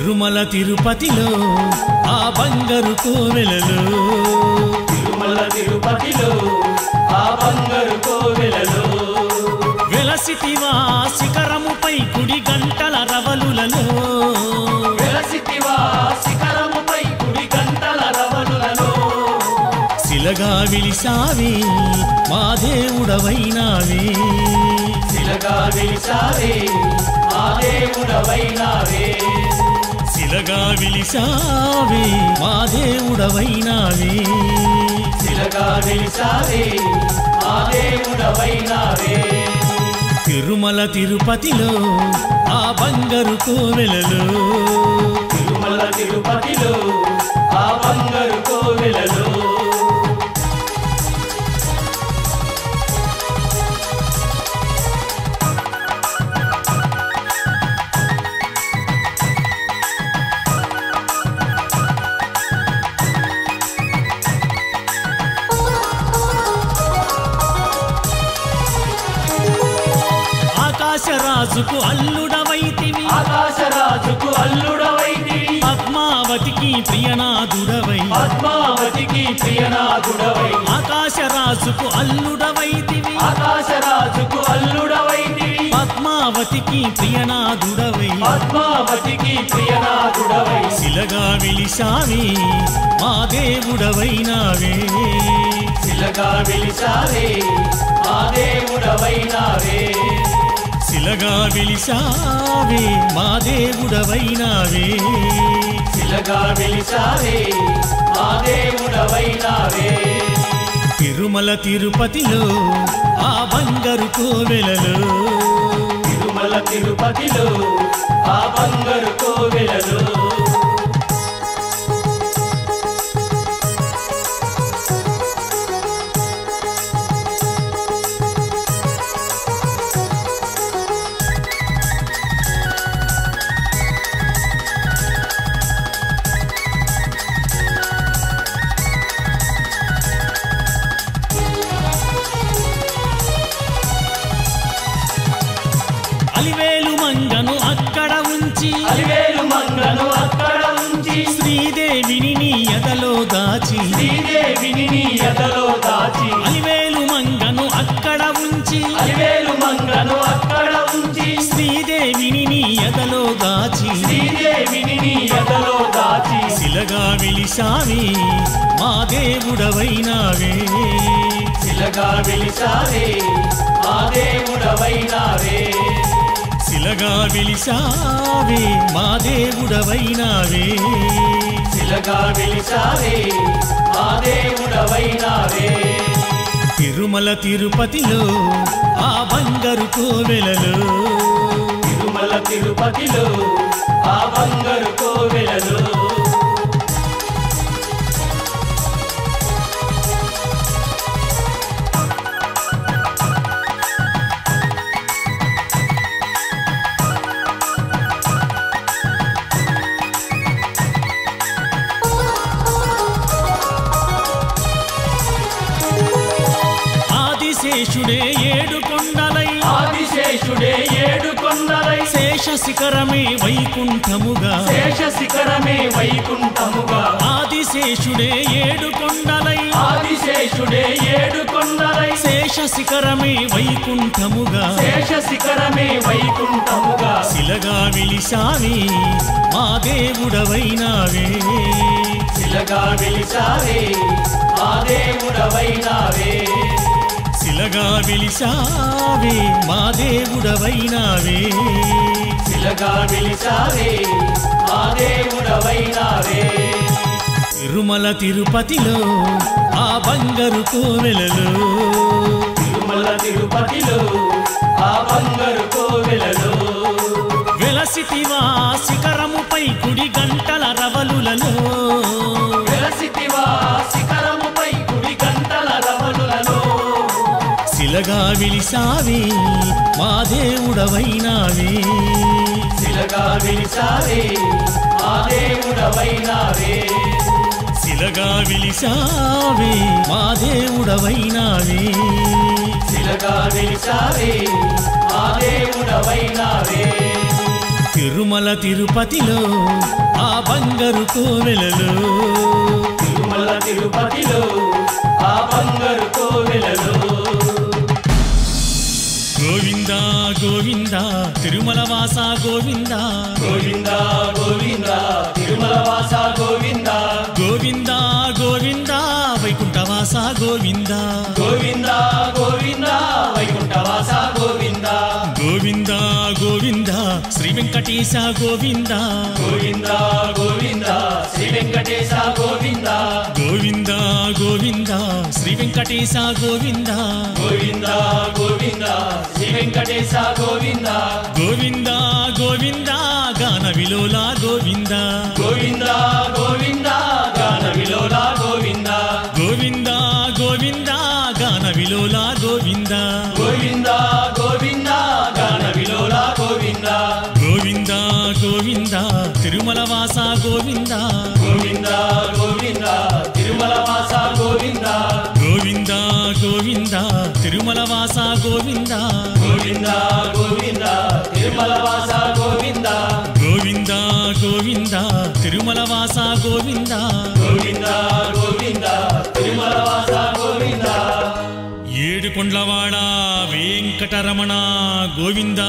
తిరుమల తిరుపతిలో ఆ బంగారు కోవెలలో తిరుమల తిరుపతిలో ఆ బంగారు కోవెలలో వెలసితివా శిఖరముపై కుడి గంటల రవలులలో వెలసితివా శిఖరముపై కుడి గంటల రవలులలో శిలగా విలిసావే మా దేవుడవైనావే శిలగా వెలిసావే మా దేవుడవైనావే శిలగా విలిసావే మా దేవుడవైనావే శిలగా వెలిసావే మా దేవుడవైనావే తిరుమల తిరుపతిలో ఆ బంగారు కోవెలలో తిరుమల తిరుపతిలో ఆ బంగారు కోవెలలో ఆకాశరాజుకు అల్లుడవైతివి ఆకాశరాజుకు అల్లుడవైతివి పద్మావతికి ప్రియనాథుడవై పద్మావతికి ప్రియనాథుడవై ఆకాశరాజుకు అల్లుడవైతివి ఆకాశరాజుకు అల్లుడవైతివి పద్మావతికి ప్రియనాథుడవై పద్మావతికి ప్రియనాథుడవై శిలగా విలిసావే మా దేవుడవైనావే శిలగా వెలిసావే మా దేవుడవైనావే శిలగా విలిసావే మా దేవుడవైనావే శిలగా వెలిసావే మా దేవుడవైనావే తిరుమల తిరుపతిలో ఆ బంగారు కోవెలలో తిరుమల తిరుపతిలో ఆ బంగారు కోవెలలో అలివేలు మంగను అక్కడ ఉంచి అలివేలు మంగను అక్కడ ఉంచి శ్రీదేవిని నీ ఎదలో దాచి శ్రీదేవిని నీ ఎదలో దాచి అలివేలు మంగను అక్కడ ఉంచి అలివేలు మంగను అక్కడ ఉంచి శ్రీదేవిని నీ ఎదలో దాచి శ్రీదేవిని నీ ఎదలో దాచి శిలగా విలిసావే మా దేవుడవైనావే శిలగా వెలిసావే మా దేవుడవైనావే శిలగా విలిసావే మా దేవుడవైనావే శిలగా వెలిసావే మా దేవుడవైనావే తిరుమల తిరుపతిలో ఆ బంగారు కోవెలలో తిరుమల తిరుపతిలో ఆ బంగారు కోవెలలో ఆదిశేషుడే ఏడు కొండలై ఆదిశేషుడే ఏడు కొండలై శేష శిఖరమే వైకుంఠముగా శేష శిఖరమే వైకుంఠముగా ఆదిశేషుడే ఏడు కొండలై ఆదిశేషుడే ఏడు కొండలై శేష శిఖరమే వైకుంఠముగా శేష శిఖరమే వైకుంఠముగా శిలగా విలిసావే మా దేవుడవైనావే శిలగా వెలిసావే మా దేవుడవైనావే శిలగా విలిసావే మా దేవుడవైనావే శిలగా వెలిసావే మా దేవుడవైనావే తిరుమల తిరుపతిలో ఆ బంగారు కోవెలలో తిరుమల తిరుపతిలో ఆ బంగారు కోవెలలో వెలసితివా శిఖరముపై కుడి గంటల రవలులలో వెలసితివా శిఖరముపై కుడి గంటల రవలులలో శిలగా విలిసావే మా దేవుడవైనావే శిలగా వెలిసావే మా దేవుడవైనావే శిలగా విలిసావే మా దేవుడవైనావే శిలగా వెలిసావే మా దేవుడవైనావే తిరుమల తిరుమల తిరుపతిలో ఆ బంగారు కోవెలలో తిరుమల తిరుపతిలో ఆ బంగారు కోవెలలో గోవింద గోవింద తిరుమల వాస గోవింద గోవింద గోవింద తిరుమల వాస గోవింద గోవింద గోవింద వైకుంఠవాస గోవింద గోవింద గోవింద వైకుంఠవాస గోవింద గోవింద గోవింద శ్రీ వెంకటేశ గోవింద గోవింద గోవింద శ్రీ వెంకటేశ గోవింద గోవింద గోవింద శ్రీ వెంకటేశ గోవింద గోవింద గోవింద శ్రీ వెంకటేశ గోవింద గోవింద గోవింద గాన విలోల గోవింద గోవింద గోవింద గాన విలోల గోవింద గోవింద గోవింద గాన విలోల గోవింద గోవింద గోవింద గాన విలోల గోవింద గోవింద గోవింద తిరుమల వాస గోవింద గోవింద గోవింద తిరుమల వాస గోవింద గోవింద గోవింద తిరుమల వాస గోవింద గోవింద గోవింద తిరుమల వాస గోవింద గోవింద గోవింద తిరుమల వాస గోవింద గోవింద గోవింద తిరుమల వాస గోవింద ఏడుకొండలవాడ వెంకటరమణ గోవింద